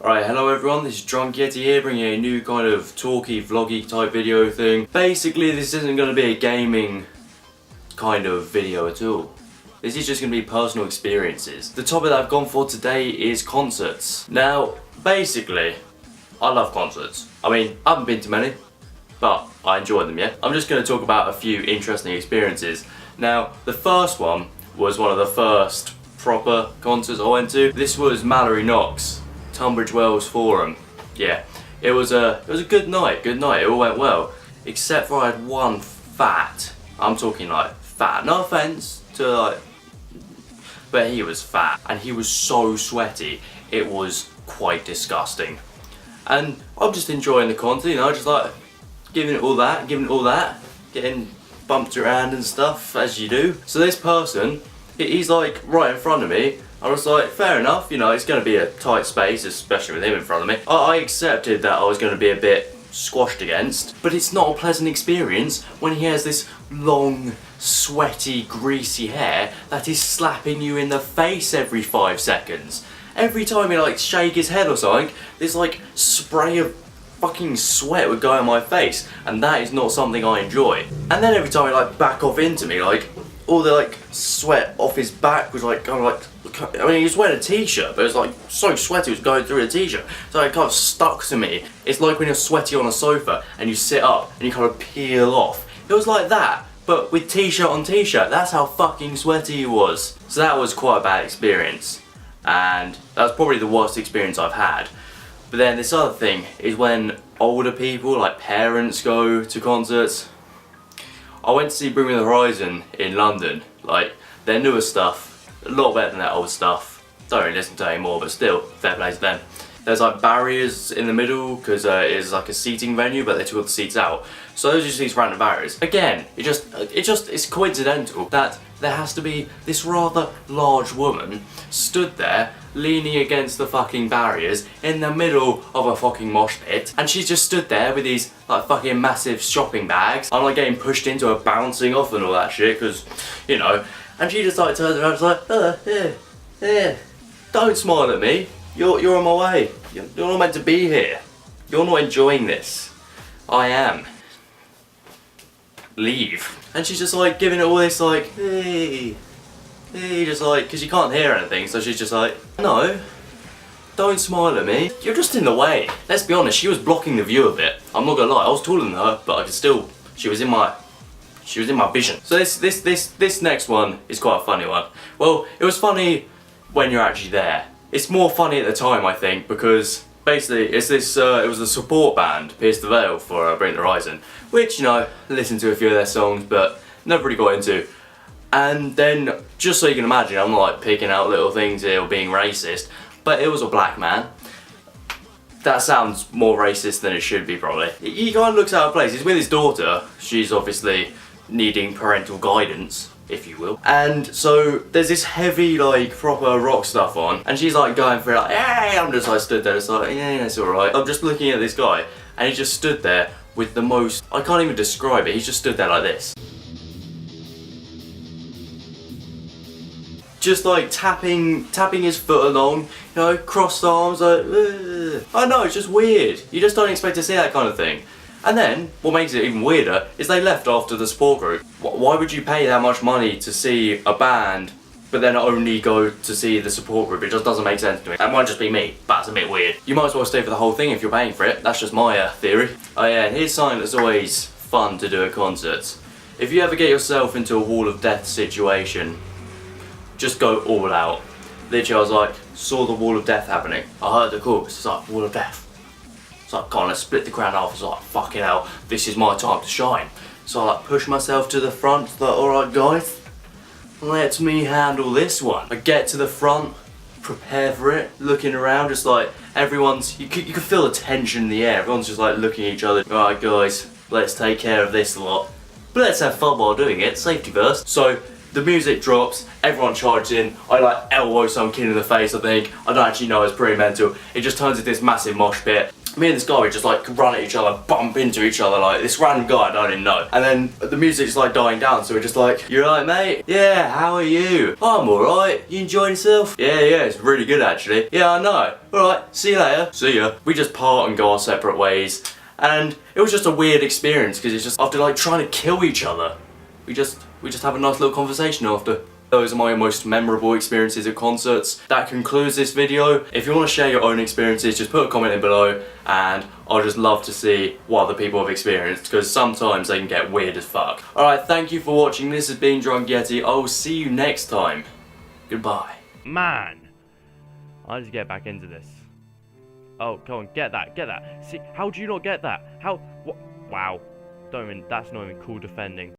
Alright, hello everyone, this is DrunkYeti here, bringing a new kind of talky, vloggy type video thing. Basically, this isn't going to be a gaming kind of video at all. This is just going to be personal experiences. The topic that I've gone for today is concerts. Now, basically, I love concerts. I mean, I haven't been to many, but I enjoy them, yeah? I'm just going to talk about a few interesting experiences. Now, the first one was one of the first proper concerts I went to. This was Mallory Knox. Tunbridge Wells Forum. Yeah, it was a good night, it all went well. Except for I had one fat, I'm talking like fat, no offence to like, but he was fat and he was so sweaty, it was quite disgusting. And I'm just enjoying the concert, you know, just like giving it all that, getting bumped around and stuff, as you do. So this person, he's like right in front of me. I was like, fair enough, you know, it's going to be a tight space, especially with him in front of me. I accepted that I was going to be a bit squashed against, but it's not a pleasant experience when he has this long, sweaty, greasy hair that is slapping you in the face every 5 seconds. Every time he like shake his head or something, this like spray of fucking sweat would go in my face, and that is not something I enjoy. And then every time he like back off into me, like all the like sweat off his back was like kind of like, I mean, he was wearing a t-shirt, but it was like so sweaty it was going through the t-shirt, so it kind of stuck to me. It's like when you're sweaty on a sofa and you sit up and you kind of peel off. It was like that, but with t-shirt on t-shirt. That's how fucking sweaty he was. So that was quite a bad experience, and that was probably the worst experience I've had. But then this other thing is when older people, like parents, go to concerts. I went to see Bring Me the Horizon in London. Like, their newer stuff, a lot better than their old stuff. Don't really listen to it anymore, but still, fair play to them. There's like barriers in the middle because it's like a seating venue, but they took all the seats out. So those are just these random barriers. Again, it's coincidental that there has to be this rather large woman stood there leaning against the fucking barriers in the middle of a fucking mosh pit, and she just stood there with these like fucking massive shopping bags. I'm like getting pushed into her, bouncing off and all that shit, because you know, and she just like turns around and is like, don't smile at me, you're on my way, you're not meant to be here, you're not enjoying this, I am, leave. And she's just like giving it all this like, hey, just like, because you can't hear anything, so she's just like, no, don't smile at me, you're just in the way. Let's be honest, she was blocking the view a bit. I'm not gonna lie, I was taller than her, but I could still, she was in my vision. So this next one is quite a funny one. Well, it was funny when you're actually there. It's more funny at the time, I think, because basically it's this, it was a support band, Pierce the Veil, for Bring the Horizon, which, you know, listened to a few of their songs, but never really got into. And then, just so you can imagine, I'm not like picking out little things here or being racist, but it was a black man. That sounds more racist than it should be, probably. He kind of looks out of place. He's with his daughter. She's obviously needing parental guidance, if you will. And so there's this heavy, like, proper rock stuff on, and she's like going for it, like, hey, I'm just like stood there, just like, yeah, it's alright. I'm just looking at this guy, and he just stood there with the most, I can't even describe it, he just stood there like this. Just like tapping his foot along, you know, crossed arms, like, ugh. I know, it's just weird. You just don't expect to see that kind of thing. And then, what makes it even weirder is they left after the support group. Why would you pay that much money to see a band, but then only go to see the support group? It just doesn't make sense to me. That might just be me, but it's a bit weird. You might as well stay for the whole thing if you're paying for it. That's just my theory. Oh yeah, and here's something that's always fun to do at concerts. If you ever get yourself into a wall of death situation, just go all out. Literally, I was like, saw the wall of death happening. I heard the chorus, it's like, wall of death. So I kind of split the crowd off. I was like, fucking hell, this is my time to shine. So I like pushed myself to the front, like, alright guys, let me handle this one. I get to the front, prepare for it, looking around, just like, everyone's, you can feel the tension in the air. Everyone's just like looking at each other. Alright guys, let's take care of this lot. But let's have fun while doing it, safety first. So, the music drops, everyone charges in, I like elbow some kid in the face, I think. I don't actually know, it's pretty mental. It just turns into this massive mosh pit. me and this guy would just like run at each other, bump into each other, like this random guy I don't even know. And then the music's like dying down, so we're just like, "You alright, mate? Yeah, how are you? I'm alright. You enjoying yourself? Yeah, it's really good actually. Yeah, I know. Alright, see you later. See ya." We just part and go our separate ways. And it was just a weird experience, because it's just after like trying to kill each other, we just have a nice little conversation after. Those are my most memorable experiences at concerts. That concludes this video. If you want to share your own experiences, just put a comment in below, and I'll just love to see what other people have experienced, because sometimes they can get weird as fuck. Alright, thank you for watching. This has been DrunkYeti. I will see you next time. Goodbye. Man, I just get back into this. Oh, come on, get that. See, how do you not get that? How? What? Wow. Don't even. That's not even cool defending.